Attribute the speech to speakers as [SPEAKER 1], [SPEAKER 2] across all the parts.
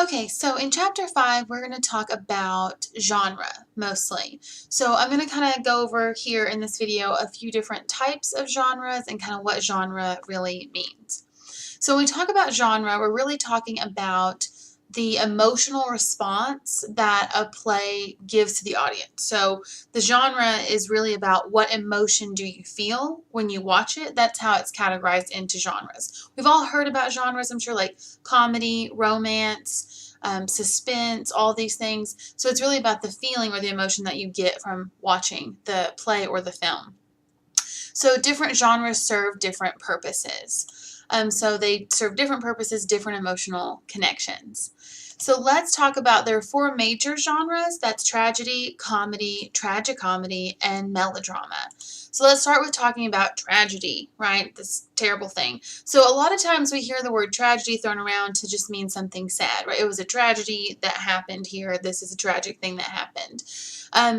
[SPEAKER 1] Okay, so in chapter 5, we're going to talk about genre mostly. So I'm going to kind of go over here in this video a few different types of genres and kind of what genre really means. So when we talk about genre, we're really talking about the emotional response that a play gives to the audience. So the genre is really about what emotion do you feel when you watch it. That's how it's categorized into genres. We've all heard about genres, I'm sure, like comedy, romance, suspense, all these things. So it's really about the feeling or the emotion that you get from watching the play or the film. So different genres serve different purposes. So they serve different purposes, different emotional connections. So let's talk about, there are 4 major genres. That's tragedy, comedy, tragicomedy, and melodrama. So let's start with talking about tragedy, right? This terrible thing. So a lot of times we hear the word tragedy thrown around to just mean something sad, right? It was a tragedy that happened here. This is a tragic thing that happened.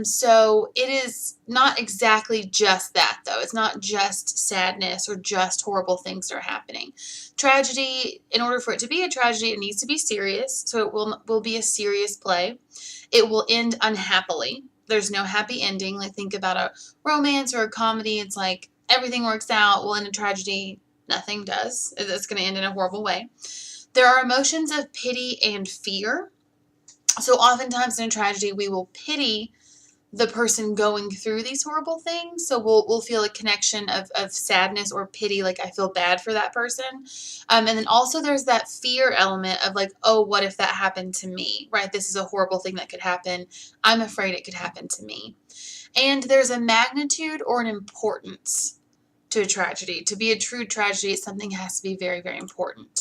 [SPEAKER 1] So it is not exactly just that, though. It's not just sadness or just horrible things that are happening. Tragedy, in order for it to be a tragedy, it needs to be serious. So it will be a serious play. It will end unhappily. There's no happy ending. Like, think about a romance or a comedy. It's like everything works out. Well, in a tragedy, nothing does. It's going to end in a horrible way. There are emotions of pity and fear. So oftentimes in a tragedy, we will pity the person going through these horrible things. So we'll feel a connection of sadness or pity, like I feel bad for that person. And then also there's that fear element of like, oh, what if that happened to me, right? This is a horrible thing that could happen. I'm afraid it could happen to me. And there's a magnitude or an importance to a tragedy. To be a true tragedy, something has to be very, very important.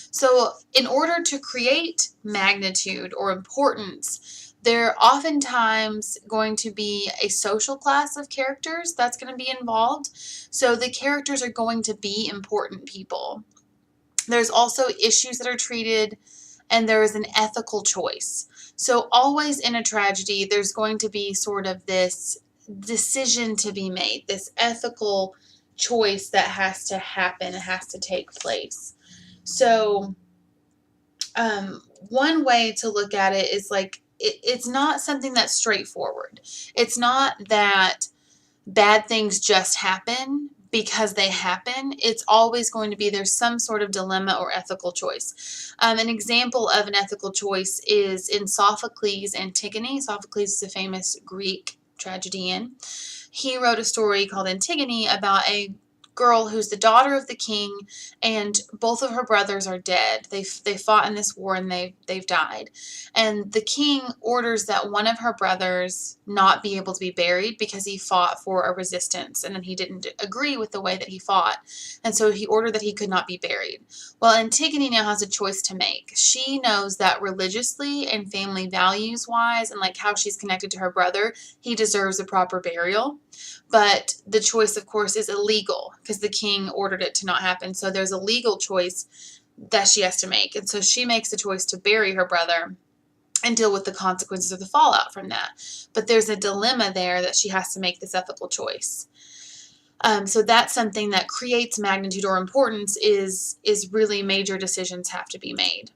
[SPEAKER 1] So in order to create magnitude or importance, they're oftentimes going to be a social class of characters that's going to be involved. So the characters are going to be important people. There's also issues that are treated, and there is an ethical choice. So always in a tragedy, there's going to be sort of this decision to be made, this ethical choice that has to happen, it has to take place. So one way to look at it is like, it's not something that's straightforward. It's not that bad things just happen because they happen. It's always going to be, there's some sort of dilemma or ethical choice. An example of an ethical choice is in Sophocles' Antigone. Sophocles is a famous Greek tragedian. He wrote a story called Antigone about a girl who's the daughter of the king, and both of her brothers are dead. They fought in this war and they've died. And the king orders that one of her brothers not be able to be buried because he fought for a resistance, and then he didn't agree with the way that he fought. And so he ordered that he could not be buried. Well, Antigone now has a choice to make. She knows that religiously and family values wise and like how she's connected to her brother, he deserves a proper burial. But the choice, of course, is illegal because the king ordered it to not happen. So there's a legal choice that she has to make. And so she makes the choice to bury her brother and deal with the consequences of the fallout from that. But there's a dilemma there that she has to make this ethical choice. So that's something that creates magnitude or importance, is really major decisions have to be made.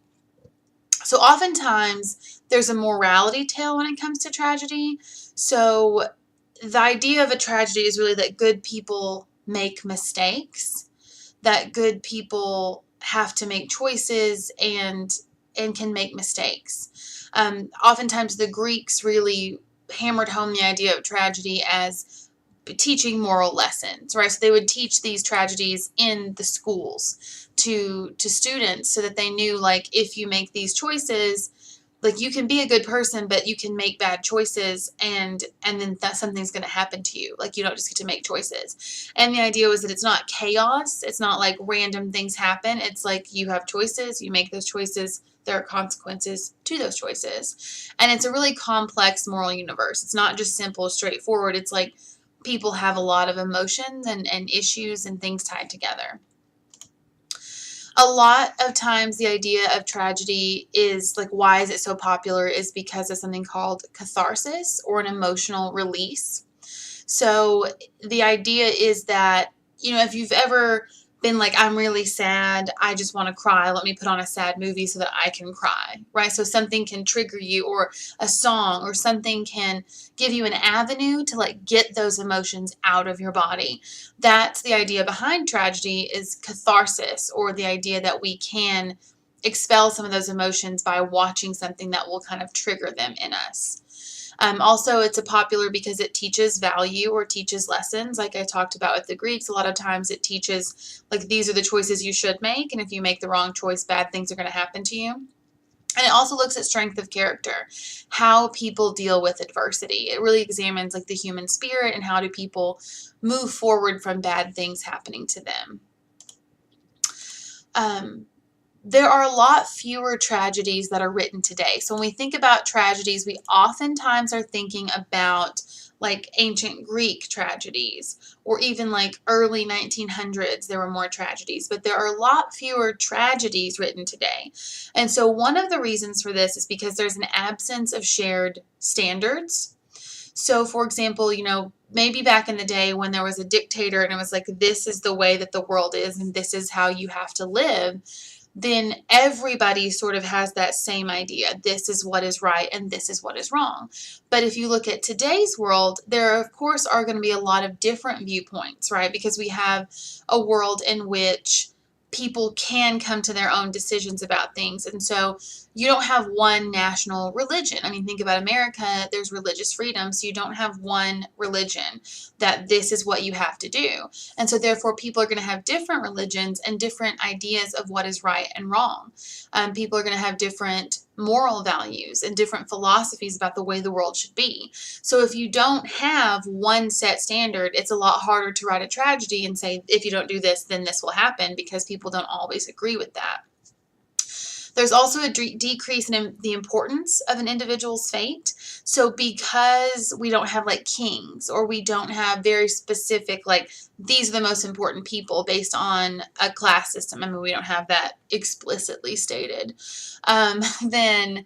[SPEAKER 1] So oftentimes there's a morality tale when it comes to tragedy. So the idea of a tragedy is really that good people make mistakes, that good people have to make choices and can make mistakes. Oftentimes the Greeks really hammered home the idea of tragedy as teaching moral lessons, right? So they would teach these tragedies in the schools to students so that they knew, like, if you make these choices, like, you can be a good person, but you can make bad choices, and then something's going to happen to you. Like, you don't just get to make choices. And the idea was that it's not chaos. It's not like random things happen. It's like you have choices. You make those choices. There are consequences to those choices. And it's a really complex moral universe. It's not just simple, straightforward. It's like people have a lot of emotions and issues and things tied together. A lot of times the idea of tragedy is like, why is it so popular, is because of something called catharsis or an emotional release. So the idea is that, if you've ever been like, I'm really sad, I just want to cry, let me put on a sad movie so that I can cry, right? So something can trigger you, or a song or something can give you an avenue to like get those emotions out of your body. That's the idea behind tragedy, is catharsis, or the idea that we can expel some of those emotions by watching something that will kind of trigger them in us. Also, it's a popular because it teaches value or teaches lessons. Like I talked about with the Greeks, a lot of times it teaches, like, these are the choices you should make, and if you make the wrong choice, bad things are going to happen to you. And it also looks at strength of character, how people deal with adversity. It really examines like the human spirit and how do people move forward from bad things happening to them. There are a lot fewer tragedies that are written today. So when we think about tragedies, we oftentimes are thinking about like ancient Greek tragedies, or even like early 1900s, there were more tragedies, but there are a lot fewer tragedies written today. And so one of the reasons for this is because there's an absence of shared standards. So for example, maybe back in the day when there was a dictator and it was like, this is the way that the world is and this is how you have to live, then everybody sort of has that same idea. This is what is right and this is what is wrong. But if you look at today's world, there of course are going to be a lot of different viewpoints, right? Because we have a world in which people can come to their own decisions about things. And so you don't have one national religion. I mean, think about America, there's religious freedom. So you don't have one religion that this is what you have to do. And so therefore people are going to have different religions and different ideas of what is right and wrong. People are going to have different moral values and different philosophies about the way the world should be. So if you don't have one set standard, it's a lot harder to write a tragedy and say, if you don't do this, then this will happen, because people don't always agree with that. There's also a decrease in the importance of an individual's fate. So because we don't have like kings, or we don't have very specific, like, these are the most important people based on a class system. I mean, we don't have that explicitly stated. Then,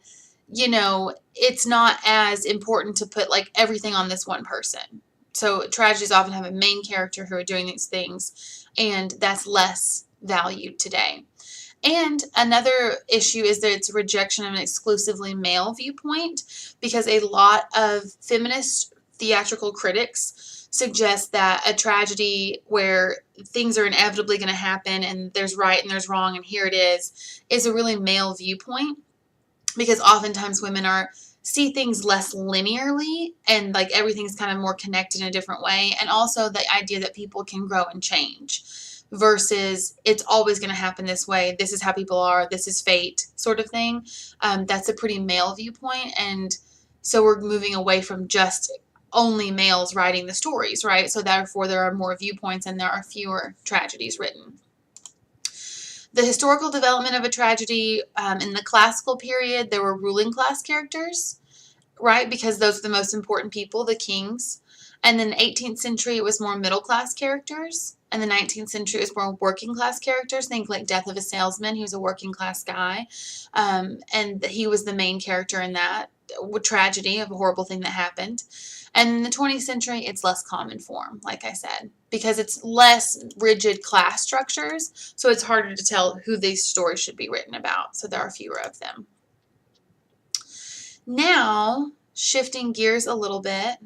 [SPEAKER 1] it's not as important to put like everything on this one person. So tragedies often have a main character who are doing these things, and that's less valued today. And another issue is that it's a rejection of an exclusively male viewpoint, because a lot of feminist theatrical critics suggest that a tragedy where things are inevitably going to happen and there's right and there's wrong and here it is a really male viewpoint, because oftentimes women see things less linearly, and like everything's kind of more connected in a different way. And also the idea that people can grow and change, versus it's always going to happen this way. This is how people are. This is fate, sort of thing. That's a pretty male viewpoint. And so we're moving away from just only males writing the stories, right? So therefore there are more viewpoints and there are fewer tragedies written. The historical development of a tragedy, in the classical period, there were ruling class characters, right? Because those are the most important people, the kings. And then the 18th century, it was more middle class characters. And the 19th century, it was more working class characters. Think like Death of a Salesman. He was a working class guy. And he was the main character in that tragedy of a horrible thing that happened. And in the 20th century, it's less common form, like I said, because it's less rigid class structures. So it's harder to tell who these stories should be written about. So there are fewer of them. Now, shifting gears a little bit,